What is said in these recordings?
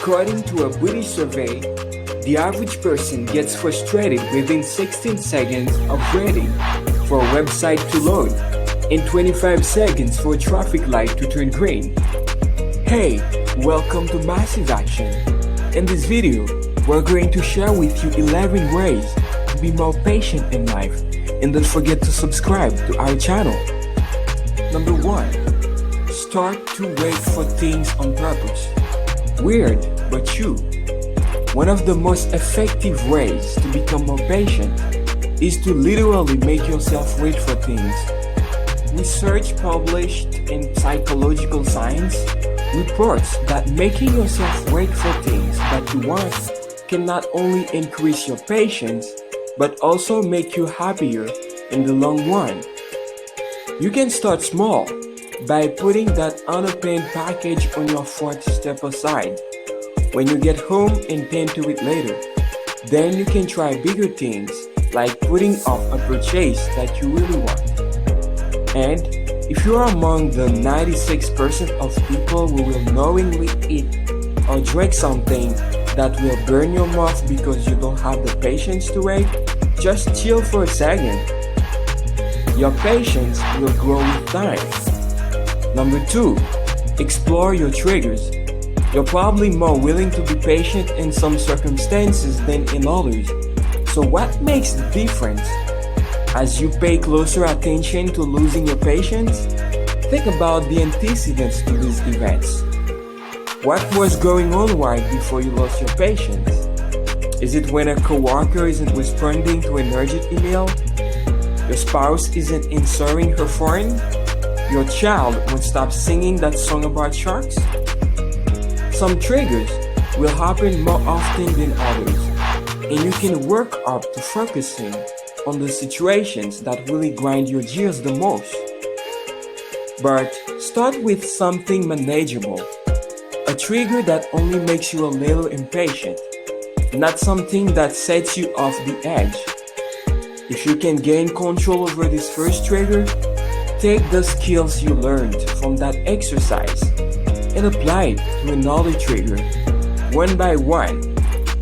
According to a British survey, the average person gets frustrated within 16 seconds of waiting for a website to load and 25 seconds for a traffic light to turn green. Hey, welcome to Massive Action. In this video, we're going to share with you 11 ways to be more patient in life, and don't forget to subscribe to our channel. Number 1. Start to wait for things on purpose. Weird, but true. One of the most effective ways to become more patient is to literally make yourself wait for things. Research published in Psychological Science reports that making yourself wait for things that you want can not only increase your patience, but also make you happier in the long run. You can start small by putting that unopened package on your phone to step aside. When you get home and tend to it later, then you can try bigger things like putting off a purchase that you really want. And if you are among the 96% of people who will knowingly eat or drink something that will burn your mouth because you don't have the patience to wait, just chill for a second. Your patience will grow with time. Number 2, explore your triggers. You're probably more willing to be patient in some circumstances than in others. So what makes the difference? As you pay closer attention to losing your patience, think about the antecedents to these events. What was going on right before you lost your patience? Is it when a coworker isn't responding to an urgent email? Your spouse isn't answering her phone? Your child won't stop singing that song about sharks? Some triggers will happen more often than others, and you can work up to focusing on the situations that really grind your gears the most. But start with something manageable, a trigger that only makes you a little impatient, not something that sets you off the edge. If you can gain control over this first trigger, take the skills you learned from that exercise and apply it to another trigger, one by one.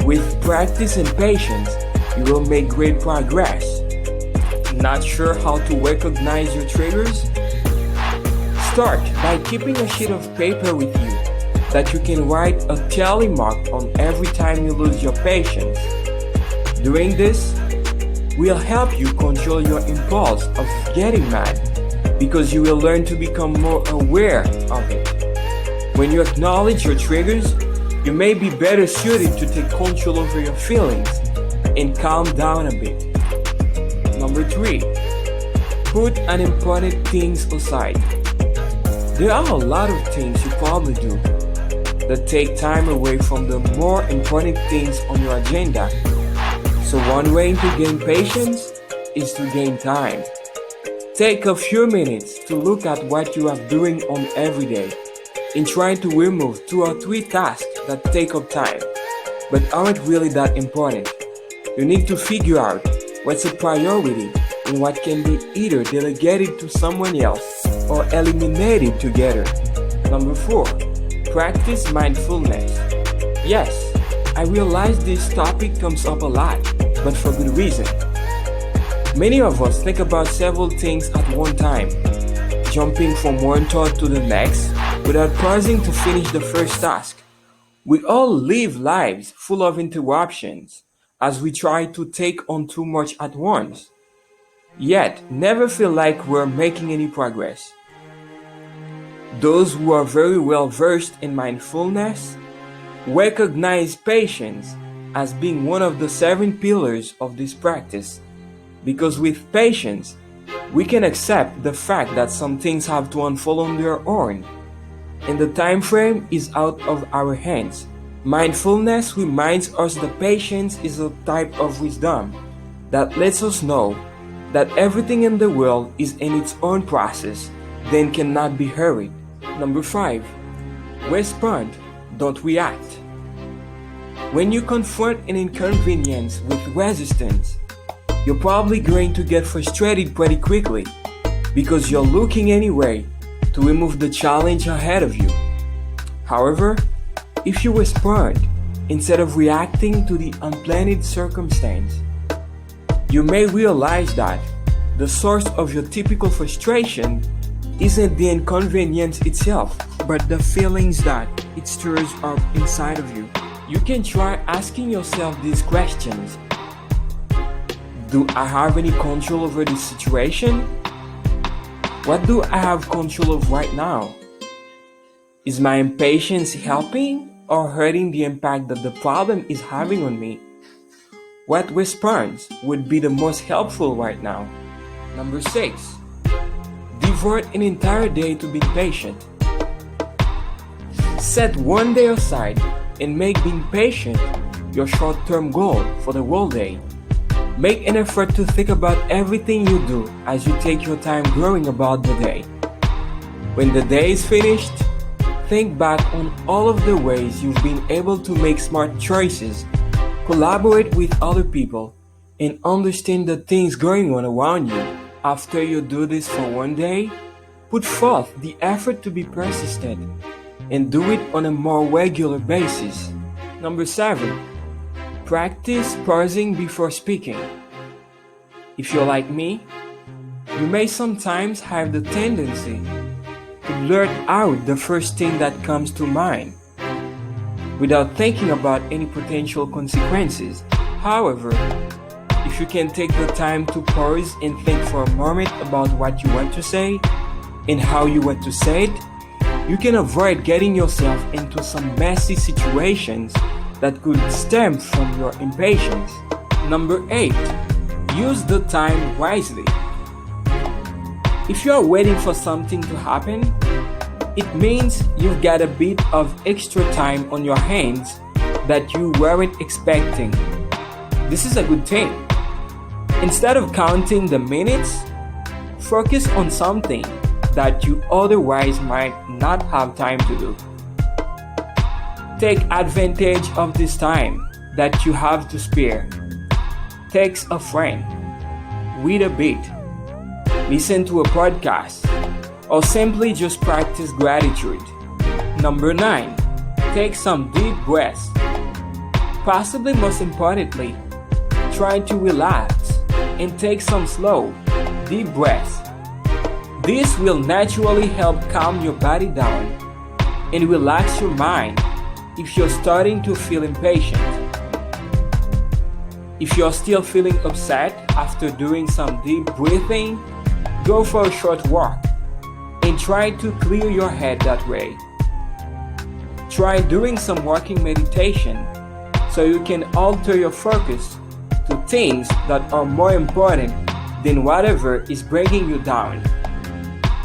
With practice and patience, you will make great progress. Not sure how to recognize your triggers? Start by keeping a sheet of paper with you that you can write a tally mark on every time you lose your patience. Doing this will help you control your impulse of getting mad, because you will learn to become more aware of it. When you acknowledge your triggers, you may be better suited to take control over your feelings and calm down a bit. Number 3, put unimportant things aside. There are a lot of things you probably do that take time away from the more important things on your agenda. So one way to gain patience is to gain time. Take a few minutes to look at what you are doing on every day and try to remove 2 or 3 tasks that take up time but aren't really that important. You need to figure out what's a priority and what can be either delegated to someone else or eliminated together. Number 4, practice mindfulness. Yes, I realize this topic comes up a lot, but for good reason. Many of us think about several things at one time, jumping from one thought to the next without pausing to finish the first task. We all live lives full of interruptions as we try to take on too much at once, yet never feel like we're making any progress. Those who are very well versed in mindfulness recognize patience as being one of the 7 pillars of this practice. Because with patience, we can accept the fact that some things have to unfold on their own, and the time frame is out of our hands. Mindfulness reminds us that patience is a type of wisdom that lets us know that everything in the world is in its own process, then cannot be hurried. Number 5, respond, don't react. When you confront an inconvenience with resistance, you're probably going to get frustrated pretty quickly because you're looking anyway to remove the challenge ahead of you. However, if you respond instead of reacting to the unplanned circumstance, you may realize that the source of your typical frustration isn't the inconvenience itself, but the feelings that it stirs up inside of you. You can try asking yourself these questions. Do I have any control over this situation? What do I have control of right now? Is my impatience helping or hurting the impact that the problem is having on me? What response would be the most helpful right now? Number 6. Devote an entire day to being patient. Set one day aside and make being patient your short-term goal for the whole day. Make an effort to think about everything you do as you take your time growing about the day. When the day is finished, think back on all of the ways you've been able to make smart choices, collaborate with other people, and understand the things going on around you. After you do this for one day, put forth the effort to be persistent and do it on a more regular basis. Number 7. Practice pausing before speaking. If you're like me, you may sometimes have the tendency to blurt out the first thing that comes to mind without thinking about any potential consequences. However, if you can take the time to pause and think for a moment about what you want to say and how you want to say it, you can avoid getting yourself into some messy situations that could stem from your impatience. Number 8. Use the time wisely. If you are waiting for something to happen, it means you've got a bit of extra time on your hands that you weren't expecting. This is a good thing. Instead of counting the minutes, focus on something that you otherwise might not have time to do. Take advantage of this time that you have to spare. Text a friend, read a bit, listen to a podcast, or simply just practice gratitude. Number 9. Take some deep breaths. Possibly most importantly, try to relax and take some slow, deep breaths. This will naturally help calm your body down and relax your mind if you're starting to feel impatient. If you're still feeling upset after doing some deep breathing, go for a short walk and try to clear your head that way. Try doing some walking meditation so you can alter your focus to things that are more important than whatever is bringing you down.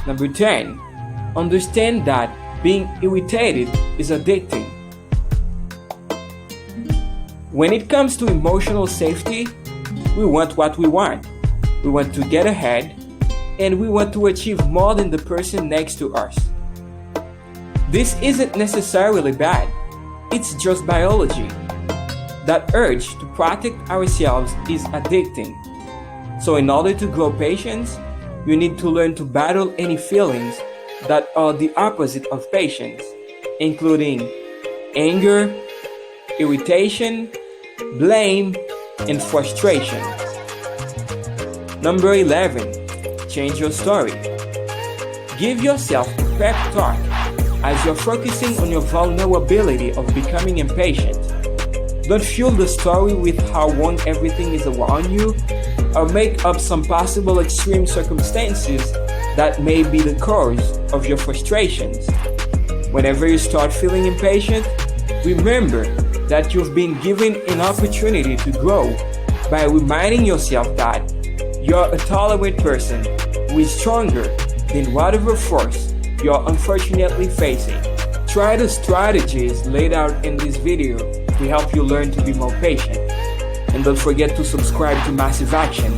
Number 10. Understand that being irritated is addicting. When it comes to emotional safety, we want what we want. We want to get ahead, and we want to achieve more than the person next to us. This isn't necessarily bad. It's just biology. That urge to protect ourselves is addicting. So in order to grow patience, you need to learn to battle any feelings that are the opposite of patience, including anger, irritation, blame, and frustration. Number 11. Change your story. Give yourself a pep talk as you're focusing on your vulnerability of becoming impatient. Don't fuel the story with how wrong everything is around you, or make up some possible extreme circumstances that may be the cause of your frustrations. Whenever you start feeling impatient, remember that you've been given an opportunity to grow by reminding yourself that you're a tolerant person who is stronger than whatever force you're unfortunately facing. Try the strategies laid out in this video to help you learn to be more patient. And don't forget to subscribe to Massive Action